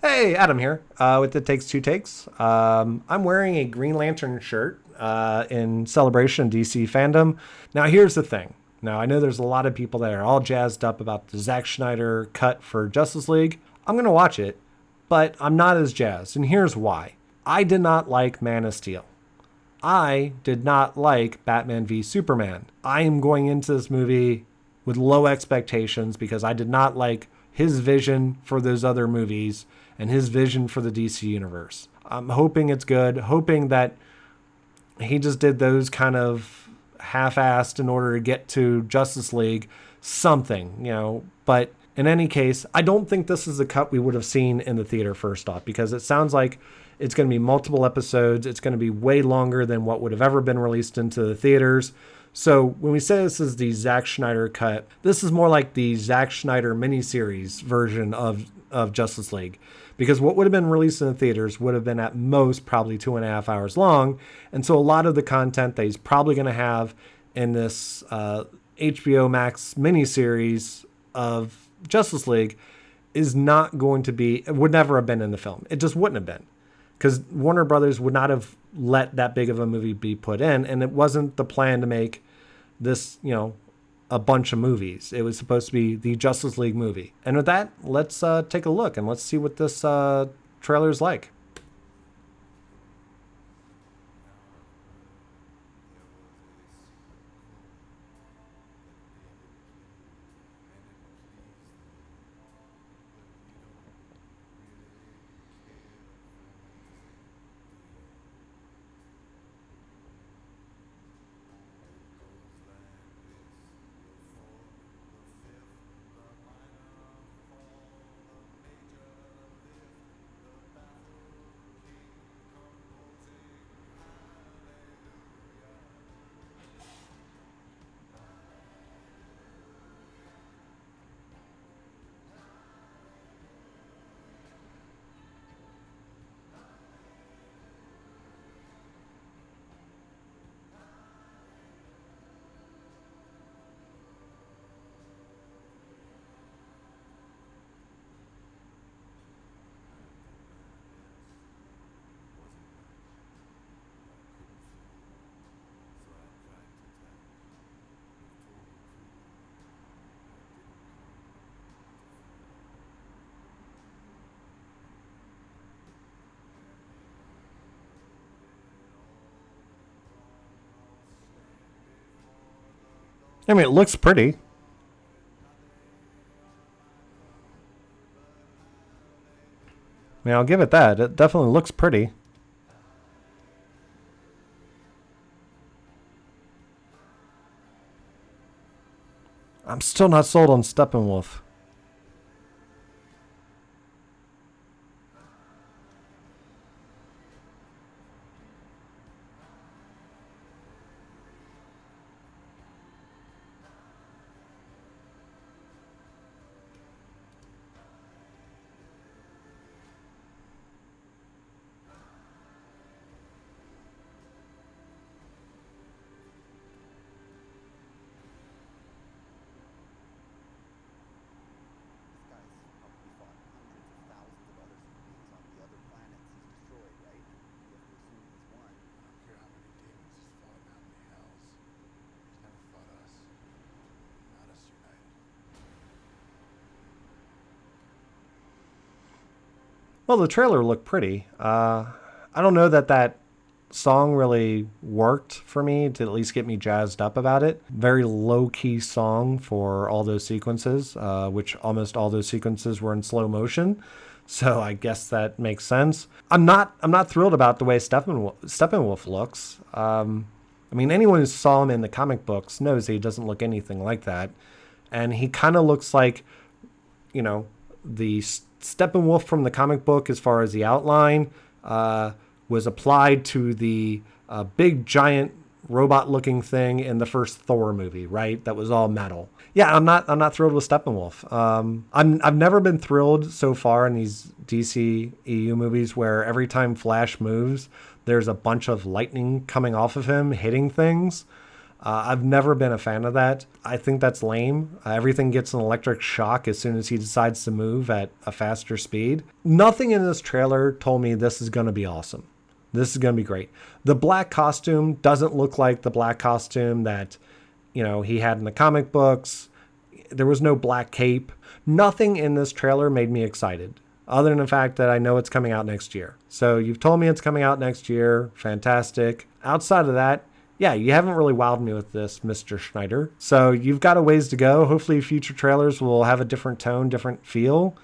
Hey, Adam here with the Takes Two Takes. I'm wearing a Green Lantern shirt in celebration of DC FanDome. Now, here's the thing. Now, I know there's a lot of people that are all jazzed up about the Zack Snyder cut for Justice League. I'm going to watch it, but I'm not as jazzed. And here's why. I did not like Man of Steel. I did not like Batman v Superman. I am going into this movie with low expectations because I did not like his vision for those other movies and his vision for the DC universe. I'm hoping it's good, hoping that he just did those kind of half-assed in order to get to Justice League something, but in any case, I don't think this is the cut we would have seen in the theater first off, because it sounds like it's going to be multiple episodes. It's going to be way longer than what would have ever been released into the theaters. So when we say this is the Zack Snyder cut, this is more like the Zack Snyder miniseries version of Justice League. Because what would have been released in the theaters would have been at most probably 2.5 hours long. And so a lot of the content that he's probably going to have in this HBO Max miniseries of Justice League is not going to be, it would never have been in the film. It just wouldn't have been. Because Warner Brothers would not have let that big of a movie be put in. And it wasn't the plan to make this, a bunch of movies. It was supposed to be the Justice League movie. And with that, let's take a look and let's see what this trailer is like. I mean, it looks pretty. I mean, I'll give it that. It definitely looks pretty. I'm still not sold on Steppenwolf. Well, the trailer looked pretty. I don't know that song really worked for me to at least get me jazzed up about it. Very low key song for all those sequences, which almost all those sequences were in slow motion. So I guess that makes sense. I'm not thrilled about the way Steppenwolf looks. I mean, anyone who saw him in the comic books knows he doesn't look anything like that, and he kind of looks like, you know, the Steppenwolf from the comic book as far as the outline was applied to the big giant robot looking thing in the first Thor movie, right? That was all metal. Yeah, I'm not thrilled with Steppenwolf. I've never been thrilled so far in these DC EU movies where every time Flash moves, there's a bunch of lightning coming off of him, hitting things. I've never been a fan of that. I think that's lame. Everything gets an electric shock as soon as he decides to move at a faster speed. Nothing in this trailer told me this is going to be awesome. This is going to be great. The black costume doesn't look like the black costume that, he had in the comic books. There was no black cape. Nothing in this trailer made me excited, other than the fact that I know it's coming out next year. So you've told me it's coming out next year. Fantastic. Outside of that, yeah, you haven't really wowed me with this, Mr. Snyder. So you've got a ways to go. Hopefully future trailers will have a different tone, different feel.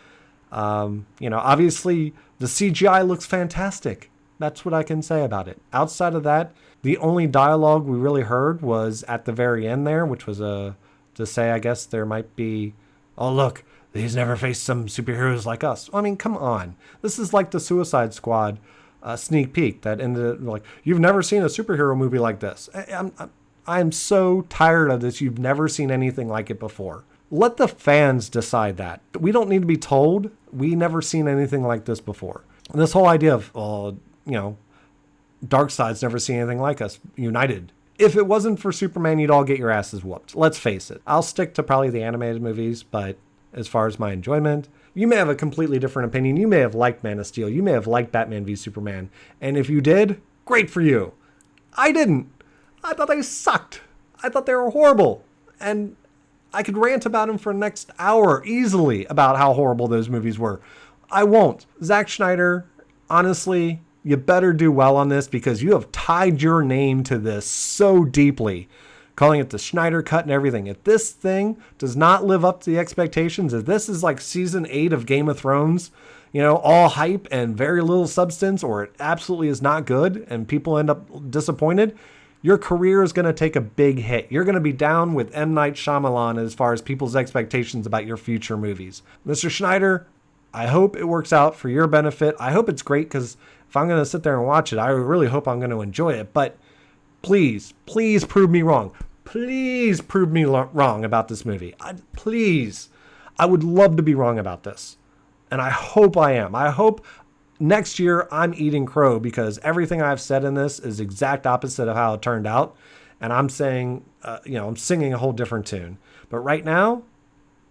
Obviously the CGI looks fantastic. That's what I can say about it. Outside of that, the only dialogue we really heard was at the very end there, which was to say, I guess there might be, oh, look, he's never faced some superheroes like us. I mean, come on. This is like the Suicide Squad sneak peek that ended like, you've never seen a superhero movie like this. I'm so tired of this. You've never seen anything like it before. Let the fans decide that. We don't need to be told. We never seen anything like this before. And this whole idea of, Darkseid's never seen anything like us. United. If it wasn't for Superman, you'd all get your asses whooped. Let's face it. I'll stick to probably the animated movies, but as far as my enjoyment, you may have a completely different opinion. You may have liked Man of Steel. You may have liked Batman v Superman. And if you did, great for you. I didn't. I thought they sucked. I thought they were horrible. And I could rant about them for the next hour easily about how horrible those movies were. I won't. Zack Snyder, honestly, you better do well on this because you have tied your name to this so deeply, calling it the Snyder Cut and everything. If this thing does not live up to the expectations, if this is like season 8 of Game of Thrones, all hype and very little substance, or it absolutely is not good and people end up disappointed, your career is going to take a big hit. You're going to be down with M. Night Shyamalan as far as people's expectations about your future movies. Mr. Snyder, I hope it works out for your benefit. I hope it's great because if I'm going to sit there and watch it, I really hope I'm going to enjoy it. But please prove me wrong. Please prove me wrong about this movie. Please. I would love to be wrong about this. And I hope I am. I hope next year I'm eating crow because everything I've said in this is exact opposite of how it turned out. And I'm saying, I'm singing a whole different tune. But right now,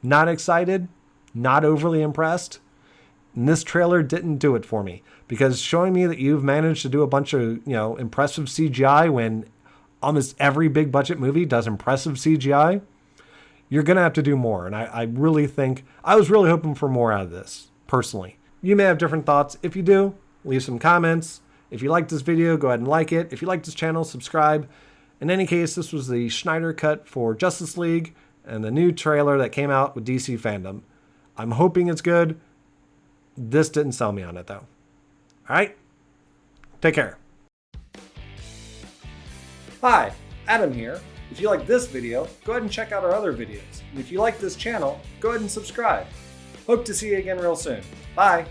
not excited, not overly impressed. And this trailer didn't do it for me because showing me that you've managed to do a bunch of, impressive CGI when almost every big budget movie does impressive CGI, you're going to have to do more. And I really think, I was really hoping for more out of this, personally. You may have different thoughts. If you do, leave some comments. If you like this video, go ahead and like it. If you like this channel, subscribe. In any case, this was the Snyder Cut for Justice League and the new trailer that came out with DC FanDome. I'm hoping it's good. This didn't sell me on it, though. All right? Take care. Hi, Adam here. If you like this video, go ahead and check out our other videos. And if you like this channel, go ahead and subscribe. Hope to see you again real soon. Bye.